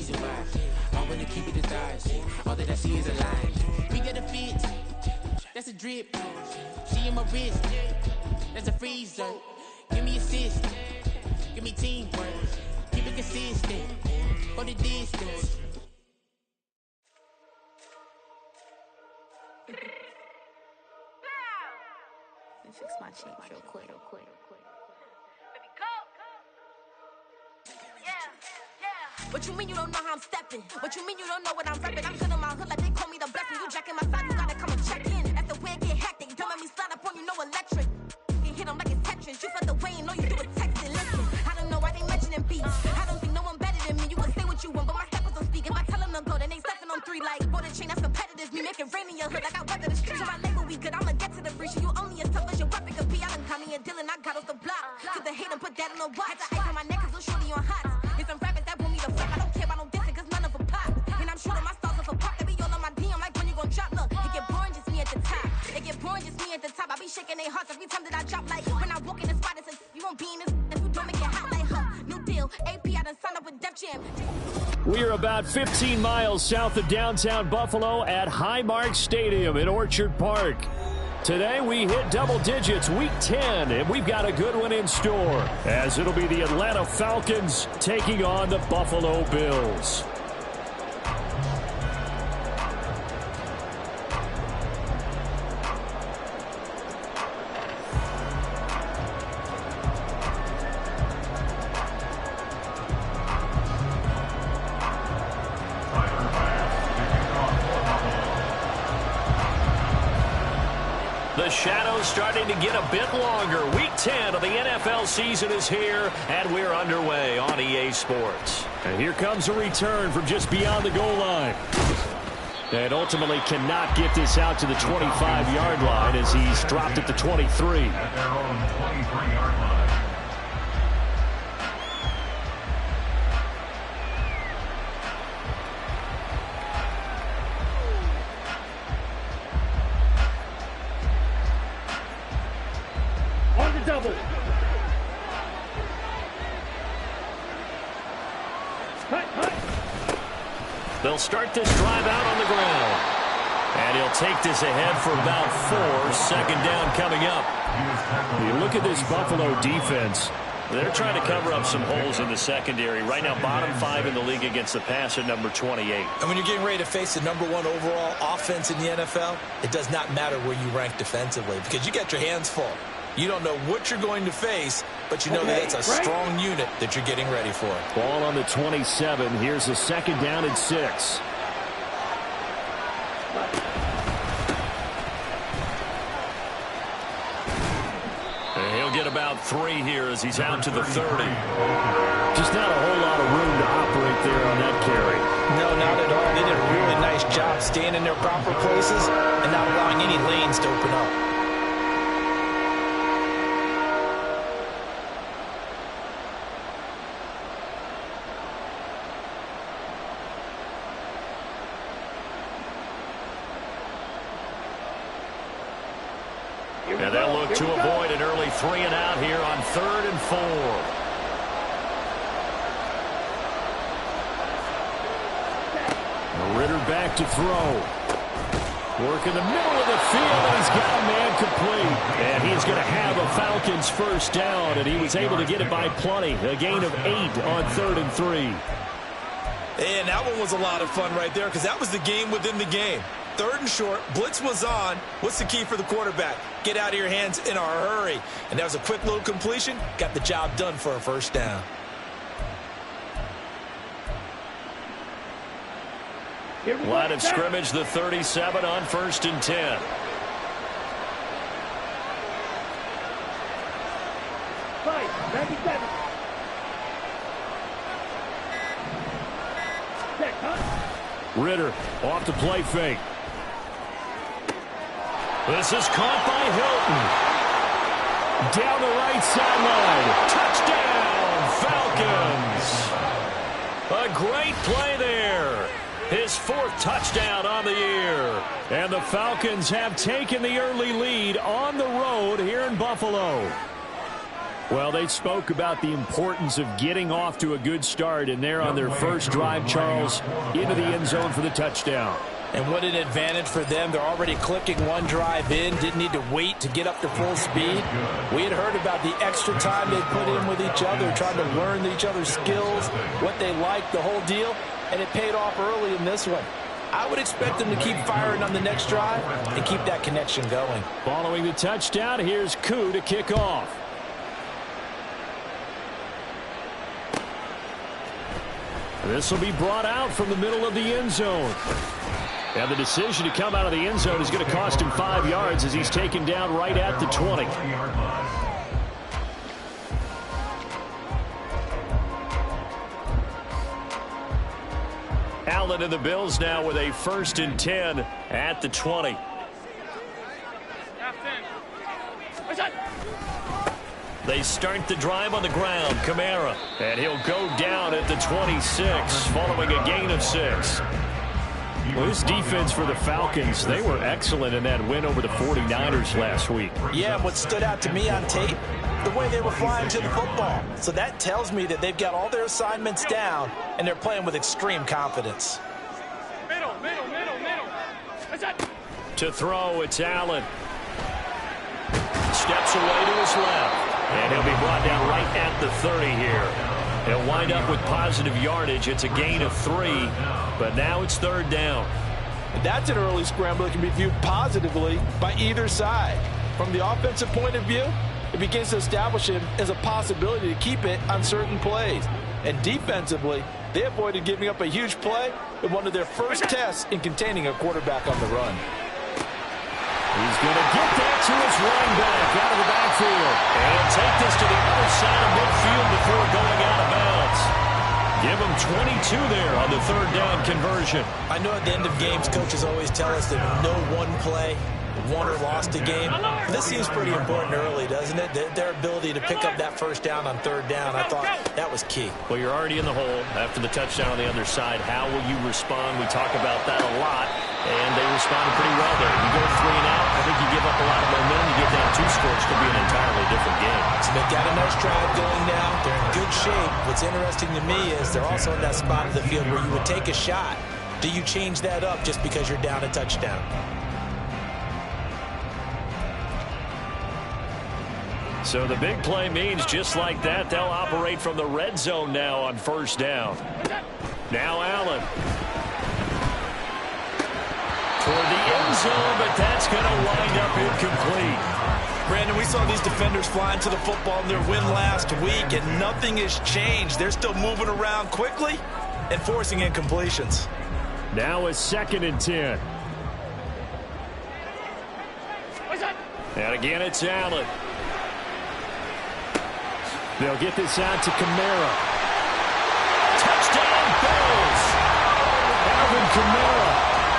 reason why. I wanna keep it the thighs. All that I see is a line. We got a fit. That's a drip. She in my wrist. That's a freezer. Give me assist. Give me teamwork. Keep it consistent. For the distance. Fix my cheek real quick. What you mean you don't know how I'm stepping? What you mean you don't know what I'm repping? I'm good in my hood like they call me the blessing. You jacking my side, you gotta come and check in. After where it get hectic, don't let me slide up on you, no electric. You hit them like it's Tetris. You felt the way and all you do is texting. Listen, I don't know why they mentioning beats. I don't think no one better than me. You can say what you want, but my steppers don't speak. If I tell them to go, then they stepping on 3 like border chain. That's competitive. Me making rain in your hood like I weather the streets. So my label we good. I'ma get to the breach. You only as tough as your weapon could be. I done caught me a Dylan. I got off the block. Took the hate and put that on the watch. Had the ice on my neck 'cause little shorty on hot. It's some rappers that want me to fuck. I don't care about no dissing 'cause none of them pop. And I'm shooting my stars off a pop. They be all on my DM like when you gon' drop. Look, it get boring just me at the top. It get boring just me at the top. I be shaking their hearts every time that I drop. Like when I walk in the spot, it says you won't be in this if you don't make it hot like her. New deal, AP. I done signed up with Def Jam. We are about 15 miles south of downtown Buffalo at Highmark Stadium in Orchard Park. Today we hit double digits, week 10, and we've got a good one in store, as it'll be the Atlanta Falcons taking on the Buffalo Bills. The shadows starting to get a bit longer. Week 10 of the NFL season is here, and we're underway on EA Sports. And here comes a return from just beyond the goal line. And ultimately cannot get this out to the 25-yard line as he's dropped at the 23. At their own 23-yard line. Double. They'll start this drive out on the ground. And he'll take this ahead for about 4. Second down coming up. You look at this Buffalo defense. They're trying to cover up some holes in the secondary. Right now, bottom 5 in the league against the pass at number 28. And when you're getting ready to face the number 1 overall offense in the NFL, it does not matter where you rank defensively because you got your hands full. You don't know what you're going to face, but you know that it's a strong unit that you're getting ready for. Ball on the 27. Here's a second down and 6. And he'll get about 3 here as he's out to the 30. Just not a whole lot of room to operate there on that carry. No, not at all. They did a really nice job staying in their proper places and not allowing any lanes to open up. And they'll look to avoid an early 3 and out here on 3rd and 4. Ritter back to throw. Work in the middle of the field, and he's got a man complete. And he's going to have a Falcons first down, and he was able to get it by plenty. A gain of 8 on 3rd and 3. And that one was a lot of fun right there because that was the game within the game. 3rd and short, blitz was on. What's the key for the quarterback? Get out of your hands in a hurry. And that was a quick little completion. Got the job done for a first down. Line of scrimmage, the 37 on 1st and 10. Ritter off the play fake. This is caught by Hilton. Down the right sideline. Touchdown, Falcons. A great play there. His 4th touchdown on the year. And the Falcons have taken the early lead on the road here in Buffalo. Well, they spoke about the importance of getting off to a good start, and they're on their first drive, Charles, into the end zone for the touchdown. And what an advantage for them. They're already clicking one drive in, didn't need to wait to get up to full speed. We had heard about the extra time they put in with each other, trying to learn each other's skills, what they like, the whole deal, and it paid off early in this one. I would expect them to keep firing on the next drive and keep that connection going. Following the touchdown, here's CrewOG to kick off. This will be brought out from the middle of the end zone. And the decision to come out of the end zone is going to cost him 5 yards as he's taken down right at the 20. Allen and the Bills now with a 1st and 10 at the 20. They start the drive on the ground. Kamara. And he'll go down at the 26 following a gain of 6. Well, this defense for the Falcons, they were excellent in that win over the 49ers last week. Yeah, what stood out to me on tape, the way they were flying to the football. So that tells me that they've got all their assignments down, and they're playing with extreme confidence. Middle. To throw, it's Allen. Steps away to his left. And he'll be brought down right at the 30 here. He'll wind up with positive yardage. It's a gain of 3, but now it's 3rd down. That's an early scramble that can be viewed positively by either side. From the offensive point of view, it begins to establish him as a possibility to keep it on certain plays. And defensively, they avoided giving up a huge play in one of their first tests in containing a quarterback on the run. He's going to get that to his running back out of the backfield. And take this to the other side of midfield before going out of bounds. Give him 22 there on the 3rd down conversion. I know at the end of games, coaches always tell us that no one play won or lost a game. This seems pretty important early, doesn't it? Their ability to pick up that 1st down on 3rd down, I thought that was key. Well, you're already in the hole after the touchdown on the other side. How will you respond? We talk about that a lot, and they responded pretty well there. You go 3 and out, I think you give up a lot of momentum. You get down 2 scores, could be an entirely different game. So they've got a nice drive going now. They're in good shape. What's interesting to me is they're also in that spot of the field where you would take a shot. Do you change that up just because you're down a touchdown? So the big play means just like that, they'll operate from the red zone now on 1st down. Now Allen. Toward the end zone, but that's going to wind up incomplete. Brandon, we saw these defenders flying to the football in their win last week, and nothing has changed. They're still moving around quickly and forcing incompletions. Now a 2nd and 10. And again, it's Allen. They'll get this out to Kamara. Touchdown, Bills! Alvin Kamara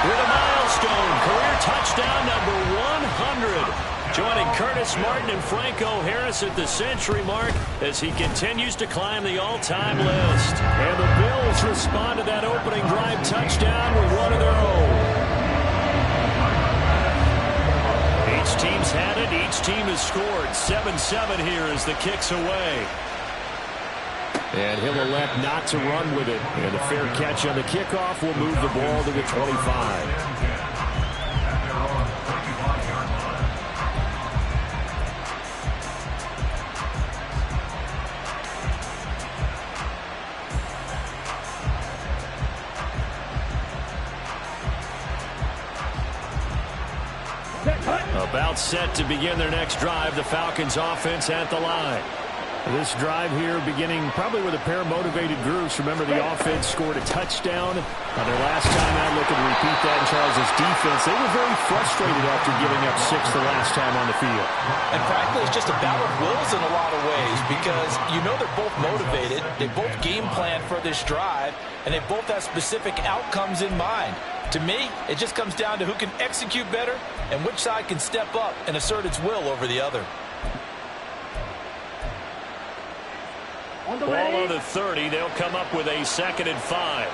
with a milestone. Career touchdown number 100. Joining Curtis Martin and Franco Harris at the century mark as he continues to climb the all-time list. And the Bills respond to that opening drive touchdown with one of their own. Each team's had it. Each team has scored. 7-7 here as the kick's away. And he'll elect not to run with it. And the fair catch on the kickoff will move the ball to the 25. About set to begin their next drive. The Falcons offense at the line. This drive here beginning probably with a pair of motivated groups. Remember, the offense scored a touchdown on their last time out. Looking to repeat that in Charles' defense. They were very frustrated after giving up 6 the last time on the field. And frankly, it's just a battle of wills in a lot of ways because you know they're both motivated. They both game plan for this drive, and they both have specific outcomes in mind. To me, it just comes down to who can execute better and which side can step up and assert its will over the other. Ball on the 30. They'll come up with a 2nd and 5.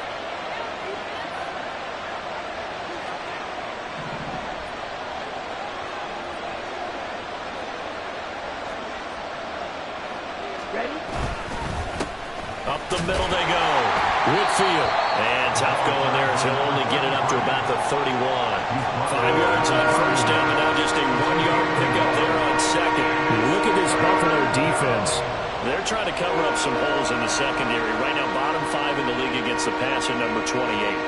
the middle they go. Whitfield. And tough going there as he'll only get it up to about the 31. 5 yards on first down, and now just a 1-yard pickup there on second. Look at this Buffalo defense. They're trying to cover up some holes in the secondary. Right now, bottom 5 in the league against the pass at number 28.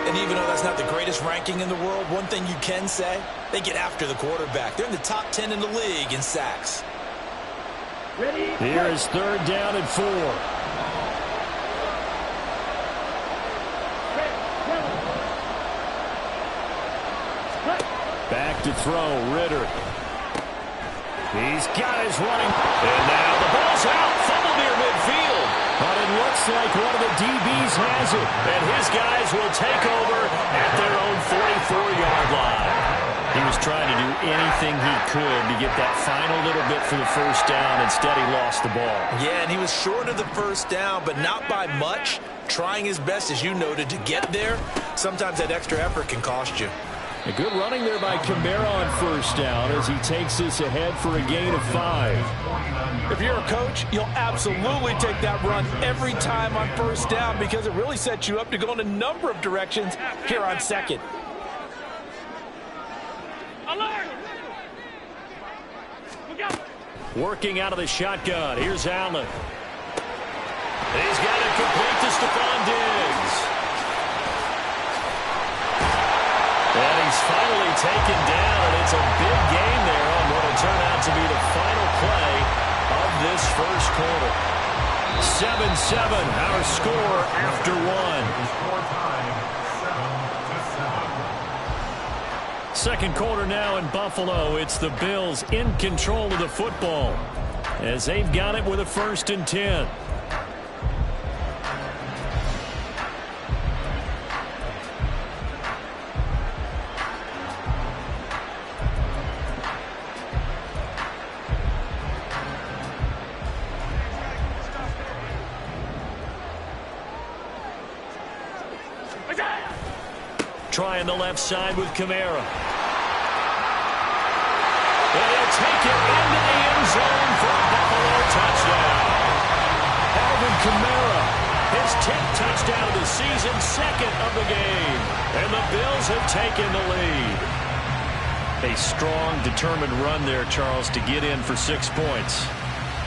And even though that's not the greatest ranking in the world, one thing you can say, they get after the quarterback. They're in the top 10 in the league in sacks. Here is third down and 4. Back to throw, Ritter. He's got his running. And now the ball's out. Fumble near midfield. But it looks like one of the DBs has it. And his guys will take over at their own 44-yard line. He was trying to do anything he could to get that final little bit for the first down. Instead, he lost the ball. Yeah, and he was short of the first down, but not by much. Trying his best, as you noted, to get there. Sometimes that extra effort can cost you. A good running there by Kamara on first down as he takes this ahead for a gain of 5. If you're a coach, you'll absolutely take that run every time on first down because it really sets you up to go in a number of directions here on second. Alert! Working out of the shotgun. Here's Allen. He's got it complete to Stephon Diggs. And he's finally taken down, and it's a big gain there on what will turn out to be the final play of this first quarter. 7-7, our score after 1. Second quarter now in Buffalo. It's the Bills in control of the football as they've got it with a 1st and 10. Trying the left side with Kamara. And he'll take it into the end zone for a Buffalo touchdown. Alvin Kamara, his 10th touchdown of the season, 2nd of the game. And the Bills have taken the lead. A strong, determined run there, Charles, to get in for 6 points.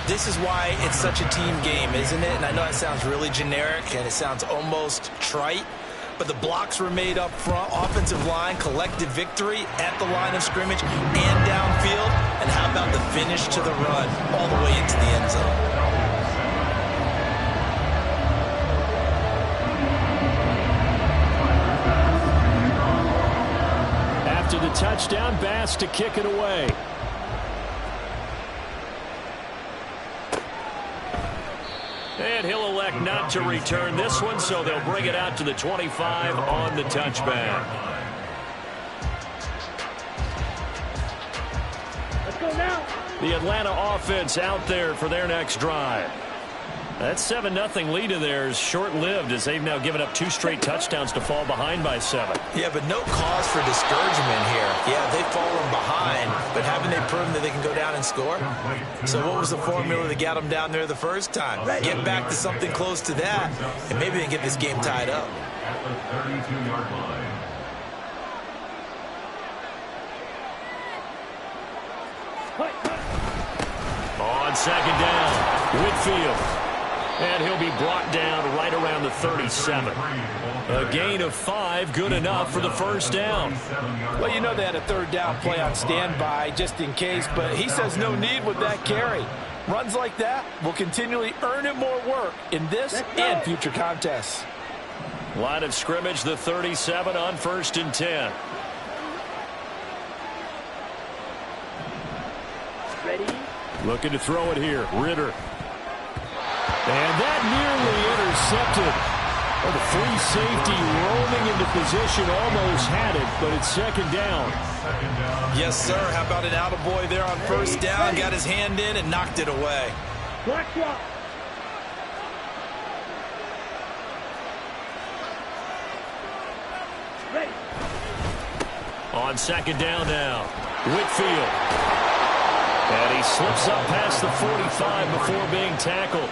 This is why it's such a team game, isn't it? And I know it sounds really generic and it sounds almost trite. But the blocks were made up front, offensive line, collective victory at the line of scrimmage and downfield. And how about the finish to the run all the way into the end zone? After the touchdown, Bass to kick it away. And he'll elect not to return this one, so they'll bring it out to the 25 on the touchback. Let's go now. The Atlanta offense out there for their next drive. That 7-0 lead of theirs short-lived as they've now given up 2 straight touchdowns to fall behind by 7. Yeah, but no cause for discouragement here. Yeah, they've fallen behind, but haven't they proven that they can go down and score? So what was the formula that got them down there the first time? Get back to something close to that, and maybe they can get this game tied up. At the 32-yard line. On second down, Whitfield. And he'll be brought down right around the 37. A gain of 5, good enough for the first down. Well, you know they had a third down play on standby just in case, but he says no need with that carry. Runs like that will continually earn him more work in this and future contests. Line of scrimmage, the 37 on 1st and 10. Ready? Looking to throw it here, Ritter. And that nearly intercepted. Well, the free safety rolling into position, almost had it, but it's second down. Yes, sir. How about an attaboy there on first down? Got his hand in and knocked it away. Black shot. Ready. On second down now, Whitfield. And he slips up past the 45 before being tackled.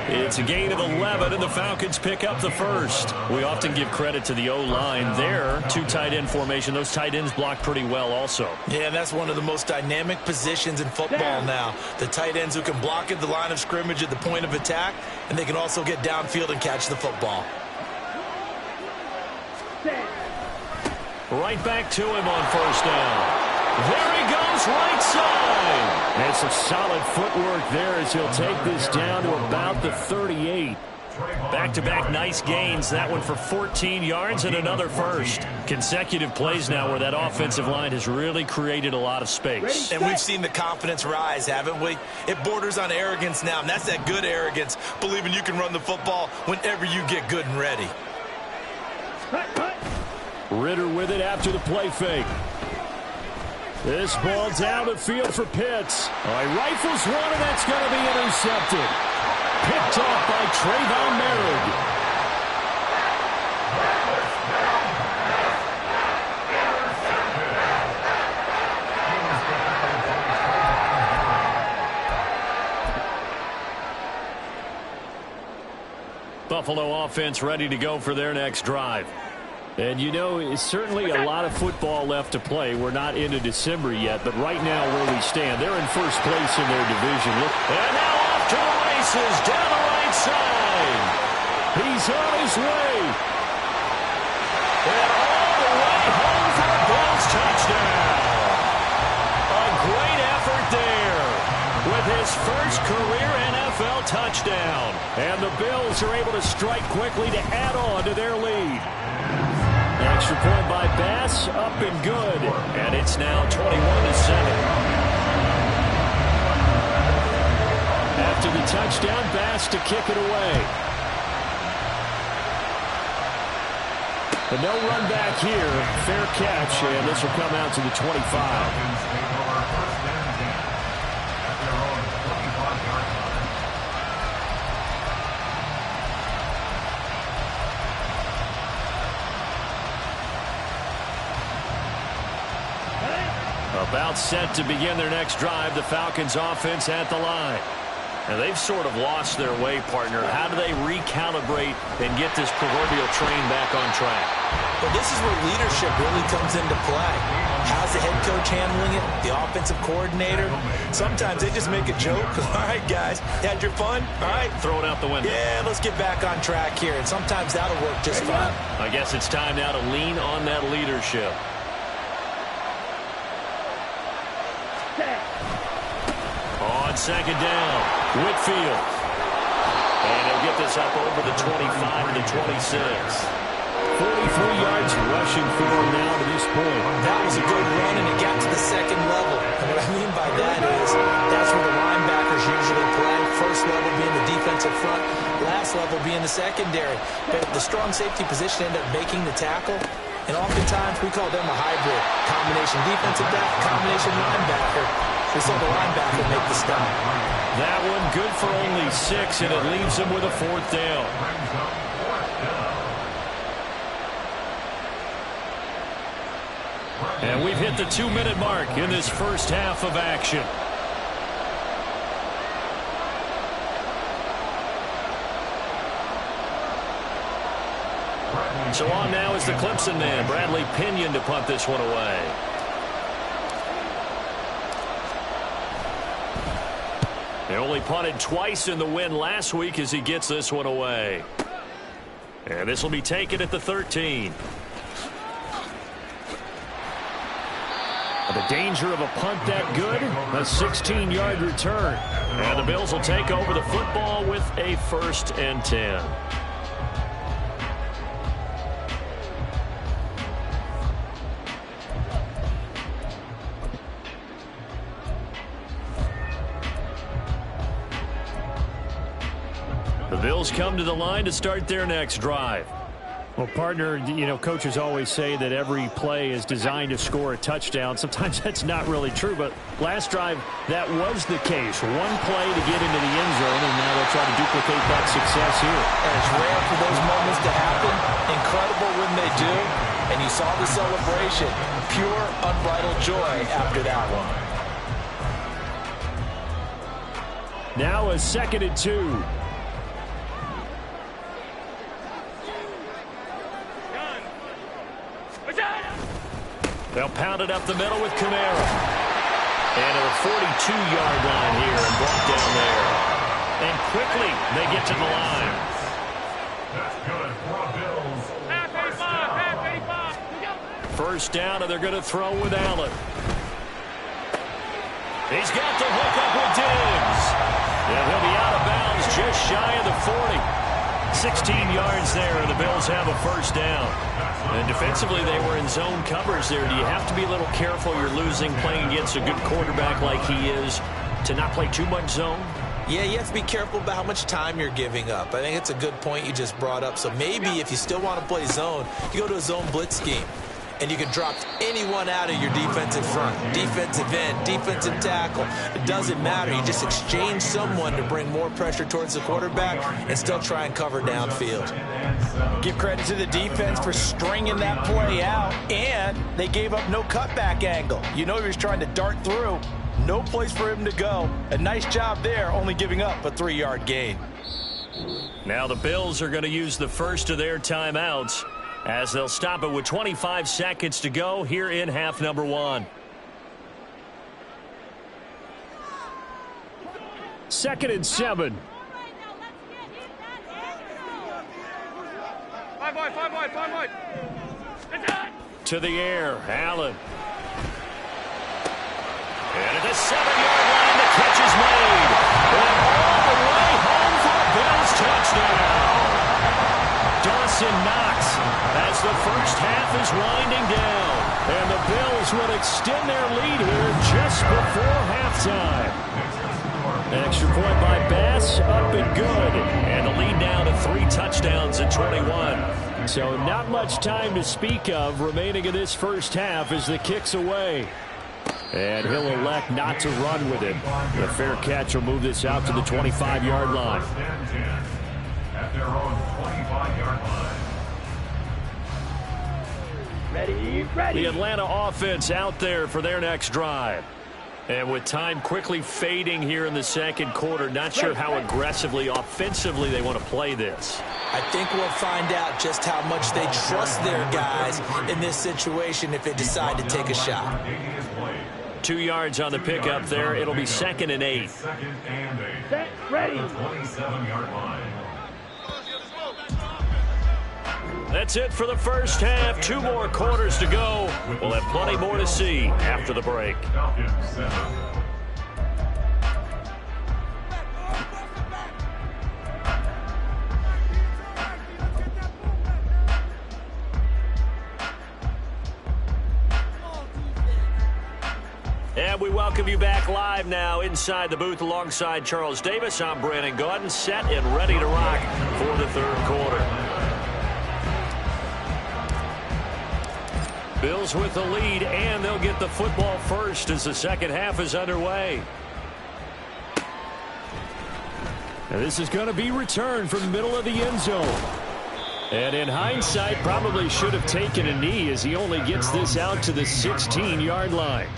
It's a gain of 11, and the Falcons pick up the first. We often give credit to the O-line there. Two tight end formation. Those tight ends block pretty well also. Yeah, that's one of the most dynamic positions in football now. The tight ends who can block at the line of scrimmage at the point of attack, and they can also get downfield and catch the football. Right back to him on first down. There he goes, right side. And some solid footwork there as he'll take this down to about the 38. Back-to-back nice gains. That one for 14 yards and another first. Consecutive plays now where that offensive line has really created a lot of space. And we've seen the confidence rise, haven't we? It borders on arrogance now, and that's that good arrogance, believing you can run the football whenever you get good and ready. Ritter with it after the play fake. This ball down the field for Pitts. He rifles one, and that's going to be intercepted. Picked off by Trayvon Merritt. Buffalo offense ready to go for their next drive. And, you know, it's certainly a lot of football left to play. We're not into December yet, but right now where we stand, they're in first place in their division. And now off to the races down the right side. He's on his way. And all the way home for a Bills touchdown. A great effort there with his first career NFL touchdown. And the Bills are able to strike quickly to add on to their lead. Extra point by Bass, up and good. And it's now 21-7. After the touchdown, Bass to kick it away. But no run back here. Fair catch, and this will come out to the 25. About set to begin their next drive, the Falcons offense at the line. And they've sort of lost their way, partner. How do they recalibrate and get this proverbial train back on track? Well, this is where leadership really comes into play. How's the head coach handling it? The offensive coordinator? Sometimes they just make a joke. All right, guys, had your fun? All right. Throw it out the window. Yeah, let's get back on track here. And sometimes that'll work just fine. I guess it's time now to lean on that leadership. On second down, Whitfield. And he'll get this up over the 25 to the 26. 43 yards rushing for him now to this point. That was a good run, and it got to the second level. And what I mean by that is that's where the linebackers usually play. First level being the defensive front, last level being the secondary. But the strong safety position ended up making the tackle. And oftentimes we call them a hybrid. Combination defensive back, combination linebacker. We saw the linebacker make the stop. That one good for only 6, and it leaves him with a fourth down. And we've hit the 2-minute mark in this first half of action. So on now is the Clemson man, Bradley Pinion, to punt this one away. They only punted twice in the win last week as he gets this one away. And this will be taken at the 13. The danger of a punt that good, a 16-yard return. And the Bills will take over the football with a 1st and 10. The Bills come to the line to start their next drive. Well, partner, you know, coaches always say that every play is designed to score a touchdown. Sometimes that's not really true, but last drive, that was the case. One play to get into the end zone, and now they'll try to duplicate that success here. And it's rare for those moments to happen. Incredible when they do. And you saw the celebration. Pure, unbridled joy after that one. Now a 2nd and 2. They'll pound it up the middle with Kamara. And to the 42-yard line here and brought down there. And quickly they get to the line. That's good for Bills. First down, and they're going to throw with Allen. He's got the hook up with Diggs. And he'll be out of bounds just shy of the 40. 16 yards there, and the Bills have a first down. And defensively, they were in zone coverage there. Do you have to be a little careful? You're losing playing against a good quarterback like he is to not play too much zone? Yeah, you have to be careful about how much time you're giving up. I think it's a good point you just brought up. So maybe if you still want to play zone, you go to a zone blitz scheme. And you can drop anyone out of your defensive front, defensive end, defensive tackle. It doesn't matter. You just exchange someone to bring more pressure towards the quarterback and still try and cover downfield. Give credit to the defense for stringing that play out, and they gave up no cutback angle. You know he was trying to dart through. No place for him to go. A nice job there, only giving up a 3-yard gain. Now the Bills are going to use the first of their timeouts, as they'll stop it with 25 seconds to go here in half number 1. 2nd and 7. To the air, Allen. And at the 7-yard line, the catch is made. And all the way home for a Bills touchdown. Dawson Knox as the first half is winding down. And the Bills will extend their lead here just before halftime. An extra point by Bass, up and good. And the lead now to 3 touchdowns at 21. So not much time to speak of remaining in this first half as the kick's away. And he'll elect not to run with it. The fair catch will move this out to the 25-yard line. At their own 25-yard line. The Atlanta offense out there for their next drive. And with time quickly fading here in the second quarter, not sure how aggressively, offensively they want to play this. I think we'll find out just how much they trust their guys in this situation if they decide to take a shot. 2 yards on the pickup there. It'll be 2nd and 8. Second and 8. Set, ready. 27-yard line. That's it for the first half. 2 more quarters to go. We'll have plenty more to see after the break. Falcons 7. And we welcome you back live now inside the booth alongside Charles Davis. I'm Brandon Gaudin, set and ready to rock for the third quarter. Bills with the lead, and they'll get the football first as the second half is underway. And this is going to be returned from the middle of the end zone. And in hindsight, probably should have taken a knee as he only gets this out to the 16-yard line.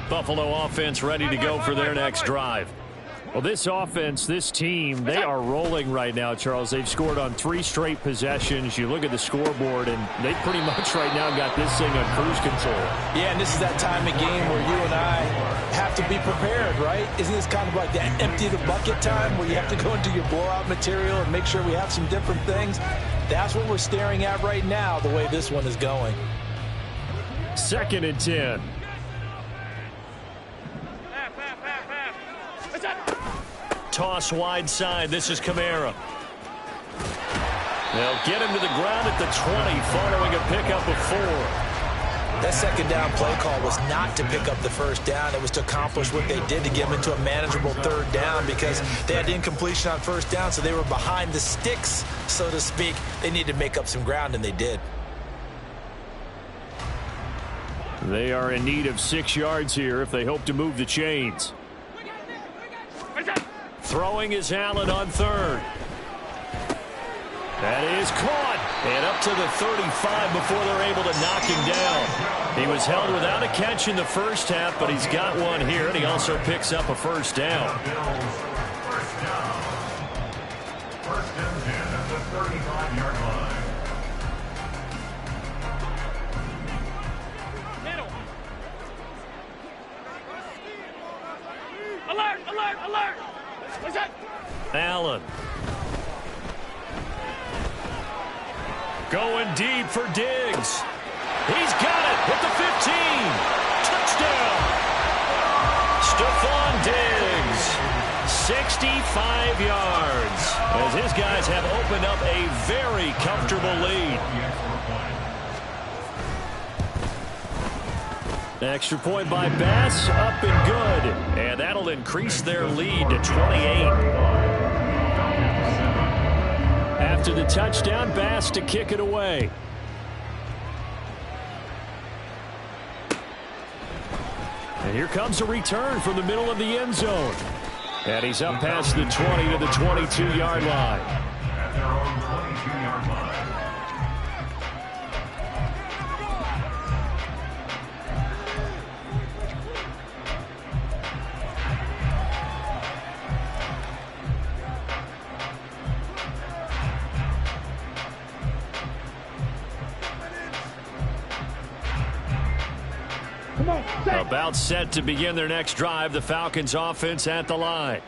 Buffalo offense ready to go for their next drive. Well, this offense, this team, they are rolling right now, Charles. They've scored on 3 straight possessions. You look at the scoreboard, and they pretty much right now got this thing on cruise control. Yeah, and this is that time of game where you and I have to be prepared, right? Isn't this kind of like that empty the bucket time where you have to go into your blowout material and make sure we have some different things? That's what we're staring at right now, the way this one is going. 2nd and 10. Toss wide side. This is Kamara. They'll get him to the ground at the 20 following a pickup of 4. That second down play call was not to pick up the first down. It was to accomplish what they did to get them into a manageable third down because they had incompletion on first down, so they were behind the sticks, so to speak. They needed to make up some ground, and they did. They are in need of 6 yards here if they hope to move the chains. Throwing is Allen on 3rd. That is caught. And up to the 35 before they're able to knock him down. He was held without a catch in the first half, but he's got one here, and he also picks up a first down. First and 10 at the 35-yard line. Middle. Alert, alert, alert. What's that? Allen. Going deep for Diggs. He's got it at the 15. Touchdown. Stephon Diggs. 65 yards. As his guys have opened up a very comfortable lead. Extra point by Bass, up and good. And that'll increase their lead to 28. After the touchdown, Bass to kick it away. And here comes a return from the middle of the end zone. And he's up past the 20 to the 22-yard line. At their own 22-yard line. About set to begin their next drive, the Falcons offense at the line.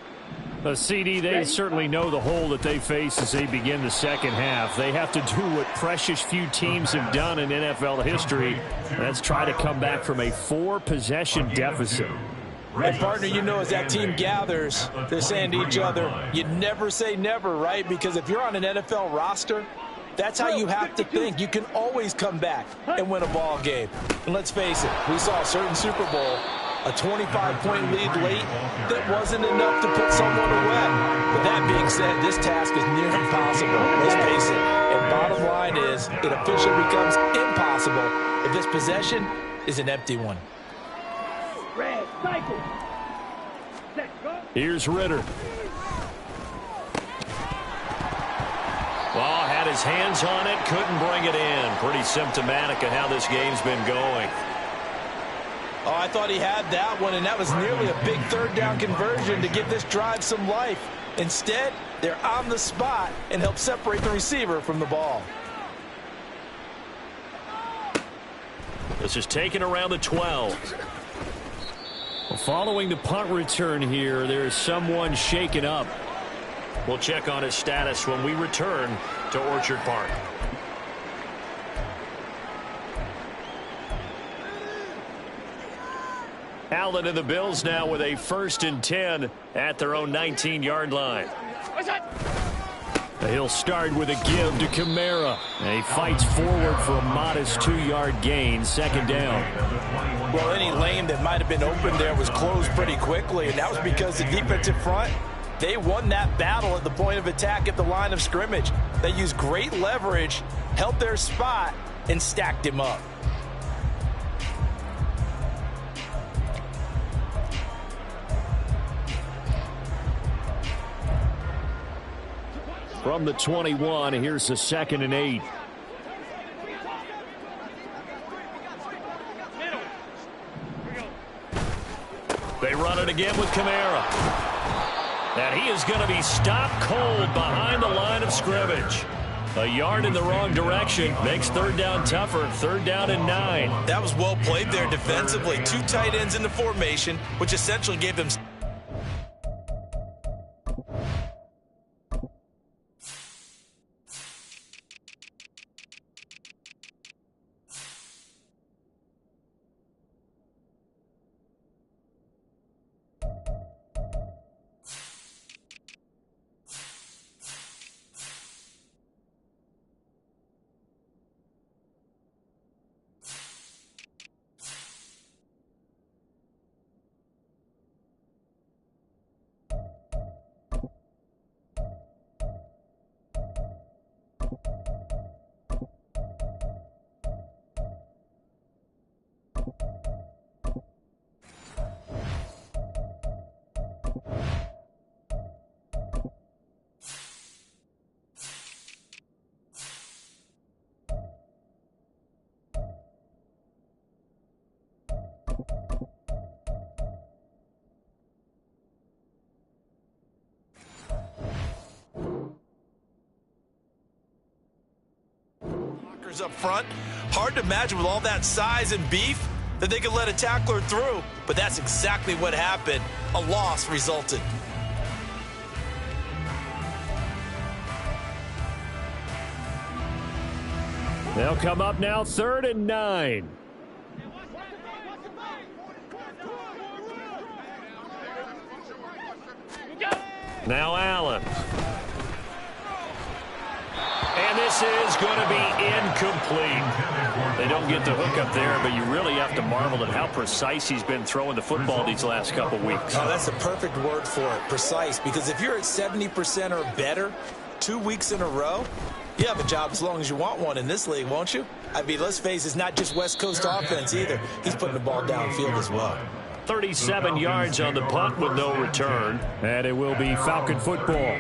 CD, they certainly know the hole that they face as they begin the second half. They have to do what precious few teams have done in NFL history. That's try to come back from a 4-possession deficit. And, partner, you know, as that team gathers, they're saying to each other, you never say never, right? Because if you're on an NFL roster, that's how you have to think. You can always come back and win a ball game. And let's face it, we saw a certain Super Bowl, a 25-point lead late that wasn't enough to put someone away. But that being said, this task is near impossible. Let's face it. And bottom line is, it officially becomes impossible if this possession is an empty one. Here's Ritter. Well, had his hands on it, couldn't bring it in. Pretty symptomatic of how this game's been going. Oh, I thought he had that one, and that was nearly a big third-down conversion to give this drive some life. Instead, they're on the spot and help separate the receiver from the ball. This is taken around the 12. Well, following the punt return here, there's someone shaken up. We'll check on his status when we return to Orchard Park. Allen and the Bills now with a 1st and 10 at their own 19-yard line. He'll start with a give to Kamara. And he fights forward for a modest 2-yard gain, 2nd down. Well, any lane that might have been open there was closed pretty quickly, and that was because the defensive front, they won that battle at the point of attack at the line of scrimmage. They used great leverage, held their spot, and stacked him up. From the 21, here's the 2nd and 8. They run it again with Kamara. And he is going to be stopped cold behind the line of scrimmage. A yard in the wrong direction makes 3rd down tougher. 3rd down and 9. That was well played there defensively. 2 tight ends in the formation, which essentially gave them... Up front, hard to imagine with all that size and beef that they could let a tackler through, but that's exactly what happened. A loss resulted. They'll come up now, 3rd and 9. Now Allen. And this is going to be incomplete. They don't get the hook up there, but you really have to marvel at how precise he's been throwing the football these last couple weeks. Oh, that's a perfect word for it, precise, because if you're at 70% or better 2 weeks in a row, you have a job as long as you want one in this league, won't you? I mean, let's face it, it's not just West Coast offense either. He's putting the ball downfield as well. 37 yards on the punt with no return, and it will be Falcon football.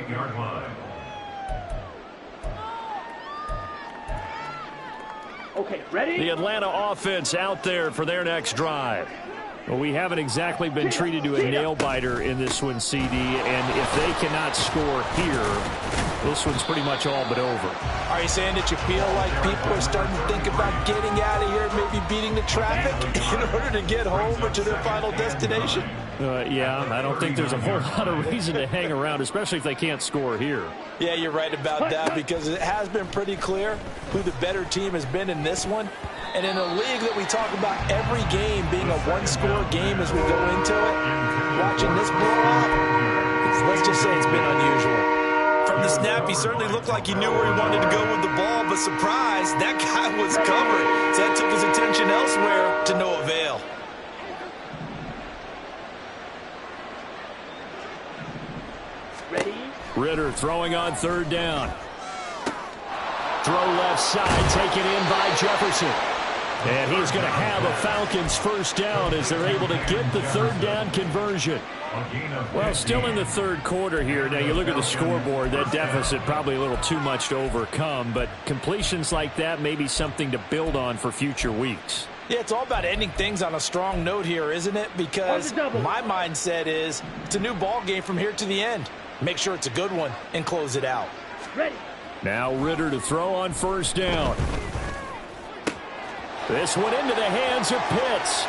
Okay, ready? The Atlanta offense out there for their next drive. Well, we haven't exactly been treated to a nail-biter in this one, CD, and if they cannot score here, this one's pretty much all but over. Are you saying that you feel like people are starting to think about getting out of here, maybe beating the traffic in order to get home or to their final destination? Yeah, I don't think there's a whole lot of reason to hang around, especially if they can't score here. Yeah, you're right about that, because it has been pretty clear who the better team has been in this one. And in a league that we talk about every game being a one-score game as we go into it, watching this blowout, let's just say it's been unusual. From the snap, he certainly looked like he knew where he wanted to go with the ball, but surprise, that guy was covered. So that took his attention elsewhere to no avail. Ready? Ritter throwing on 3rd down. Throw left side, taken in by Jefferson. And he's going to have a Falcons 1st down as they're able to get the 3rd down conversion. Well, still in the 3rd quarter here. Now, you look at the scoreboard, that deficit probably a little too much to overcome, but completions like that may be something to build on for future weeks. Yeah, it's all about ending things on a strong note here, isn't it? Because my mindset is it's a new ball game from here to the end. Make sure it's a good one and close it out. Ready? Now Ritter to throw on 1st down. This one into the hands of Pitts.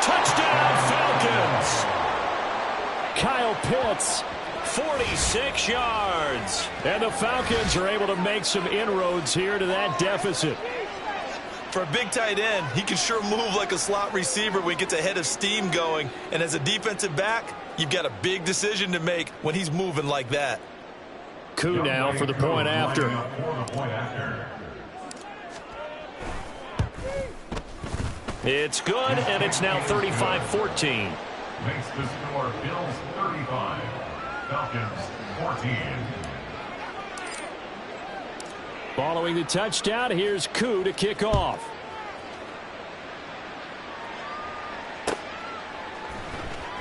Touchdown, Falcons! Kyle Pitts, 46 yards. And the Falcons are able to make some inroads here to that deficit. For a big tight end, he can sure move like a slot receiver when he gets a head of steam going. And as a defensive back, you've got a big decision to make when he's moving like that. Coup now for the point after. It's good, and it's now 35-14. Makes the score Bills 35, Falcons 14. Following the touchdown, here's Coup to kick off.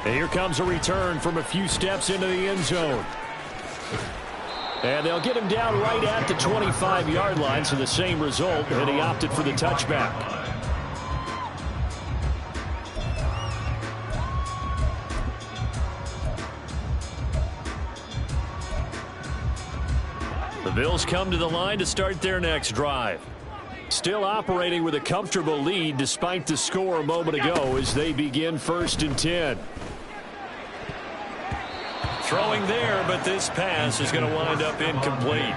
And here comes a return from a few steps into the end zone. And they'll get him down right at the 25-yard line, so the same result, and he opted for the touchback. The Bills come to the line to start their next drive. Still operating with a comfortable lead despite the score a moment ago as they begin 1st and 10. Throwing there, but this pass is going to wind up incomplete.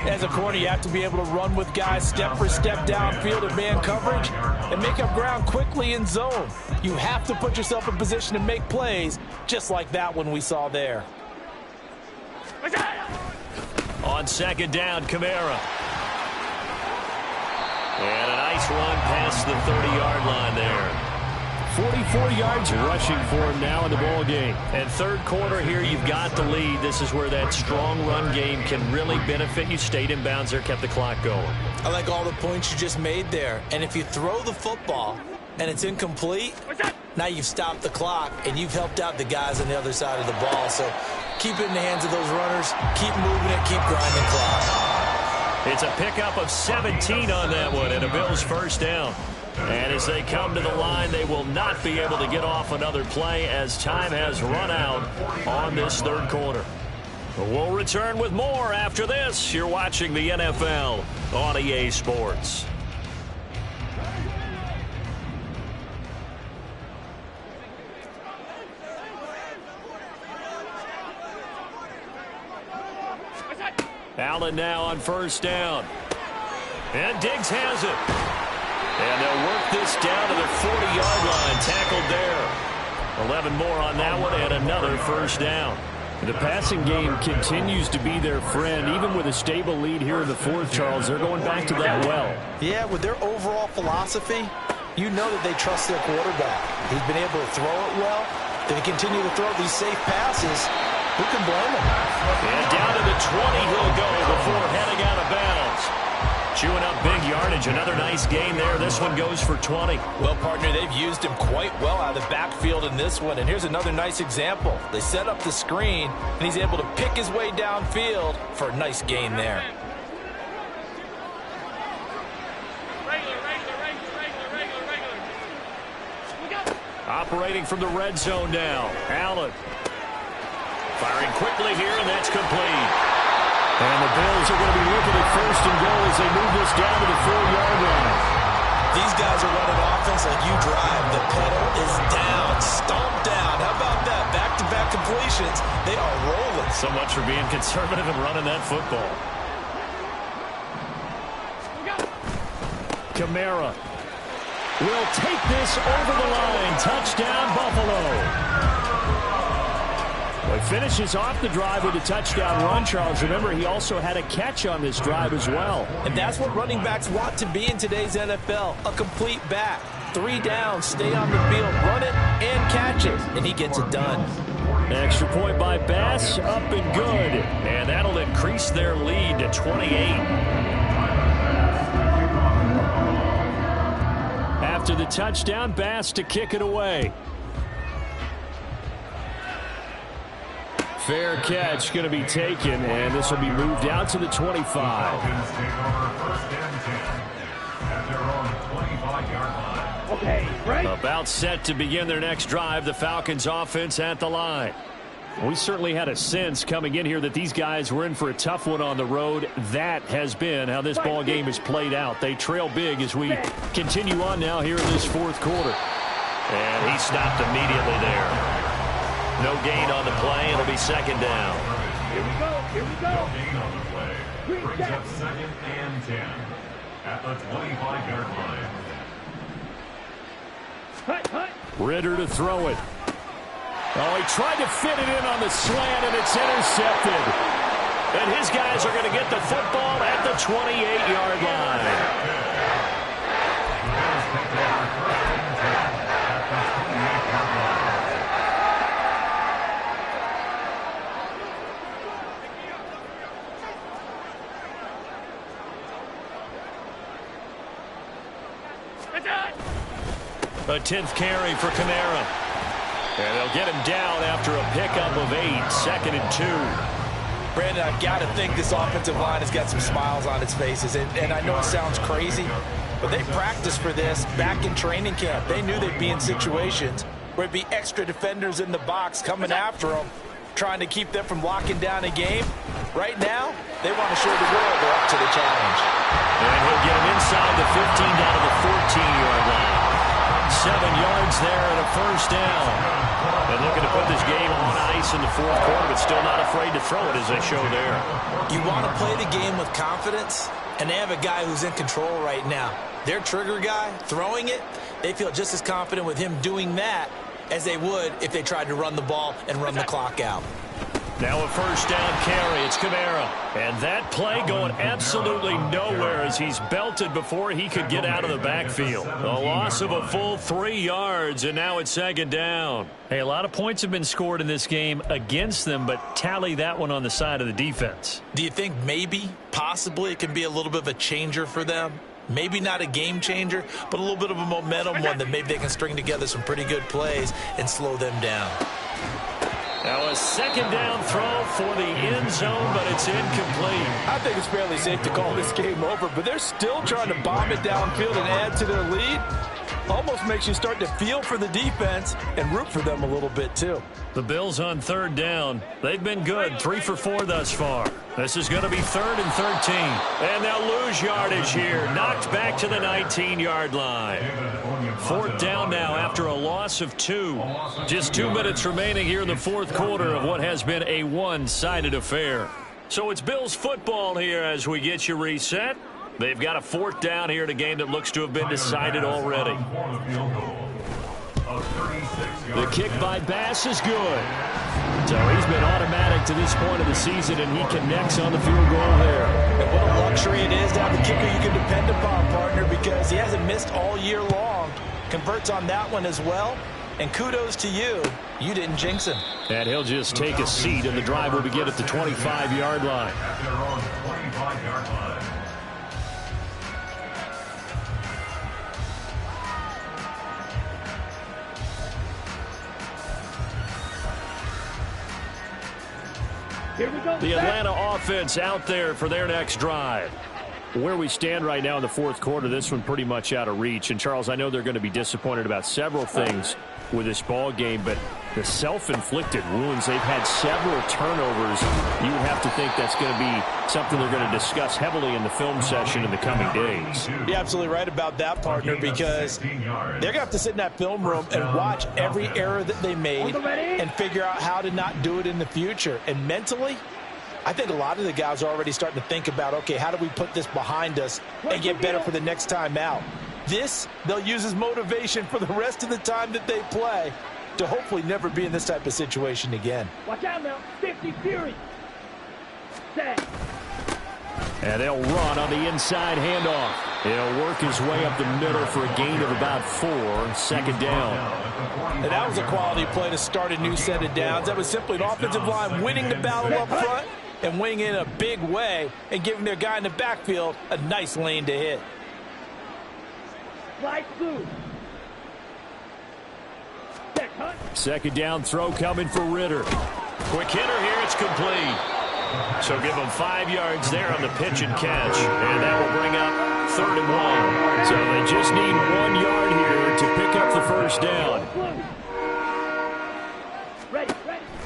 As a corner, you have to be able to run with guys step for step downfield in man coverage and make up ground quickly in zone. You have to put yourself in position to make plays just like that one we saw there. On 2nd down, Kamara. And a nice run past the 30-yard line there. 44 yards rushing for him now in the ball game. And 3rd quarter here, you've got the lead. This is where that strong run game can really benefit you. Stayed in bounds there, kept the clock going. I like all the points you just made there. And if you throw the football and it's incomplete, now you've stopped the clock and you've helped out the guys on the other side of the ball. So keep it in the hands of those runners. Keep moving it. Keep grinding clock. It's a pickup of 17 on that one and a Bills 1st down. And as they come to the line, they will not be able to get off another play as time has run out on this 3rd quarter. We'll return with more after this. You're watching the NFL on EA Sports. Allen now on first down. And Diggs has it. And they'll work this down to the 40-yard line. Tackled there. 11 more on that one and another first down. The passing game continues to be their friend. Even with a stable lead here in the fourth, Charles, they're going back to that well. Yeah, with their overall philosophy, you know that they trust their quarterback. He's been able to throw it well. They continue to throw these safe passes. Who can blame him? And down to the 20 he'll go before heading out of bounds. Chewing up big yardage. Another nice gain there. This one goes for 20. Well, partner, they've used him quite well out of the backfield in this one. And here's another nice example. They set up the screen, and he's able to pick his way downfield for a nice gain there. Operating from the red zone now. Allen. Firing quickly here, and that's complete. And the Bills are going to be looking at first and goal as they move this down to the 4-yard line. These guys are running offense like you drive. The pedal is down, stomped down. How about that? Back-to-back completions. They are rolling. So much for being conservative and running that football. Kamara will take this over the line. Touchdown, Buffalo. Well, he finishes off the drive with a touchdown run, Charles. Remember, he also had a catch on this drive as well. And that's what running backs want to be in today's NFL, a complete back. 3 downs, stay on the field, run it, and catch it. And he gets it done. Extra point by Bass, up and good. And that'll increase their lead to 28. After the touchdown, Bass to kick it away. Fair catch going to be taken, and this will be moved out to the 25. Okay, right? About set to begin their next drive, the Falcons offense at the line. We certainly had a sense coming in here that these guys were in for a tough one on the road. That has been how this ball game has played out. They trail big as we continue on now here in this fourth quarter. And he stopped immediately there. No gain on the play. It'll be second down. Here we go. Here we go. Gain on the play. Brings up 2nd and 10 at the 25-yard line. Hut. Ritter to throw it. Oh, he tried to fit it in on the slant, and it's intercepted. And his guys are going to get the football at the 28-yard line. A 10th carry for Kamara. And they'll get him down after a pickup of 8. 2nd and 2. Brandon, I've got to think this offensive line has got some smiles on its faces. And I know it sounds crazy, but they practiced for this back in training camp. They knew they'd be in situations where it'd be extra defenders in the box coming after them, trying to keep them from locking down a game. Right now, they want to show the world they're up to the challenge. And he'll get him inside the 15 down to the 14-yard line. 7 yards there and a first down. And looking to put this game on ice in the fourth quarter, but still not afraid to throw it as they show there. You want to play the game with confidence, and they have a guy who's in control right now. Their trigger guy, throwing it, they feel just as confident with him doing that as they would if they tried to run the ball and run the clock out. Now a first down carry. It's Kamara. And that play going absolutely nowhere as he's belted before he could get out of the backfield. A loss of a full 3 yards, and now it's second down. Hey, a lot of points have been scored in this game against them, but tally that one on the side of the defense. Do you think maybe, possibly, it can be a little bit of a changer for them? Maybe not a game changer, but a little bit of a momentum one that maybe they can string together some pretty good plays and slow them down. Now a second down throw for the end zone, but it's incomplete. I think it's fairly safe to call this game over, but they're still trying to bomb it downfield and add to their lead. Almost makes you start to feel for the defense and root for them a little bit too. The Bills on third down. They've been good, 3 for 4 thus far. This is going to be 3rd and 13. And they'll lose yardage here. Knocked back to the 19-yard line. 4th down now after a loss of 2. Just 2 minutes remaining here in the fourth quarter of what has been a one-sided affair. So it's Bills football here as we get you reset. They've got a 4th down here in a game that looks to have been decided already. The kick by Bass is good. So he's been automatic to this point of the season, and he connects on the field goal there. And what a luxury it is to have a kicker you can depend upon, partner, because he hasn't missed all year long. Converts on that one as well. And kudos to you. You didn't jinx him. And he'll just take a seat, and the drive will begin at the 25-yard line. At their own 25-yard line. Here we go. The Atlanta offense out there for their next drive. Where we stand right now in the 4th quarter, this one pretty much out of reach. And, Charles, I know they're going to be disappointed about several things with this ball game, but the self-inflicted wounds, they've had several turnovers. You would have to think that's going to be something they're going to discuss heavily in the film session in the coming days. You're absolutely right about that, partner, because they're going to have to sit in that film room and watch every error that they made and figure out how to not do it in the future. And mentally, I think a lot of the guys are already starting to think about, okay, how do we put this behind us and get better for the next time out? This, they'll use as motivation for the rest of the time that they play to hopefully never be in this type of situation again. Watch out now. 50 Fury. Set. And they'll run on the inside handoff. He'll work his way up the middle for a gain of about 4, 2nd down. And that was a quality play to start a new set of downs. That was simply an offensive line winning the battle up front and winning in a big way and giving their guy in the backfield a nice lane to hit. Slide through. 2nd down throw coming for Ritter. Quick hitter here, it's complete. So give them 5 yards there on the pitch and catch. And that will bring up 3rd and 1. So they just need 1 yard here to pick up the 1st down.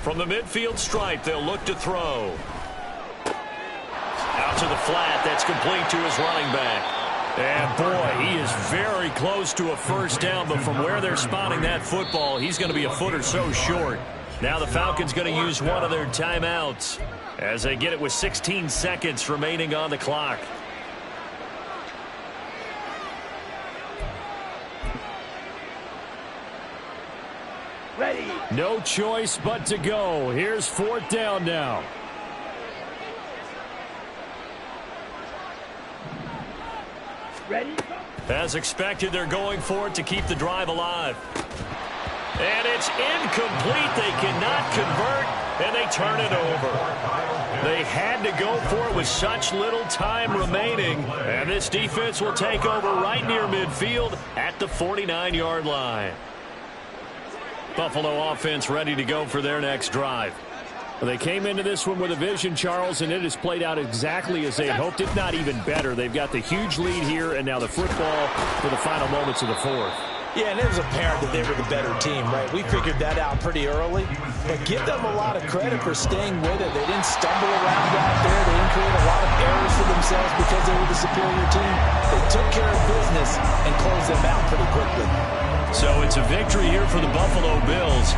From the midfield stripe, they'll look to throw. Out to the flat, that's complete to his running back. And, boy, he is very close to a 1st down, but from where they're spotting that football, he's going to be a foot or so short. Now the Falcons going to use one of their timeouts as they get it with 16 seconds remaining on the clock. Ready. No choice but to go. Here's 4th down now. Ready. As expected, they're going for it to keep the drive alive. And it's incomplete. They cannot convert, and they turn it over. They had to go for it with such little time remaining. And this defense will take over right near midfield at the 49-yard line. Buffalo offense ready to go for their next drive. They came into this one with a vision, Charles, and it has played out exactly as they had hoped, if not even better. They've got the huge lead here, and now the football for the final moments of the 4th. Yeah, and it was apparent that they were the better team, right? We figured that out pretty early. But give them a lot of credit for staying with it. They didn't stumble around out there. They didn't create a lot of errors for themselves because they were the superior team. They took care of business and closed them out pretty quickly. So it's a victory here for the Buffalo Bills.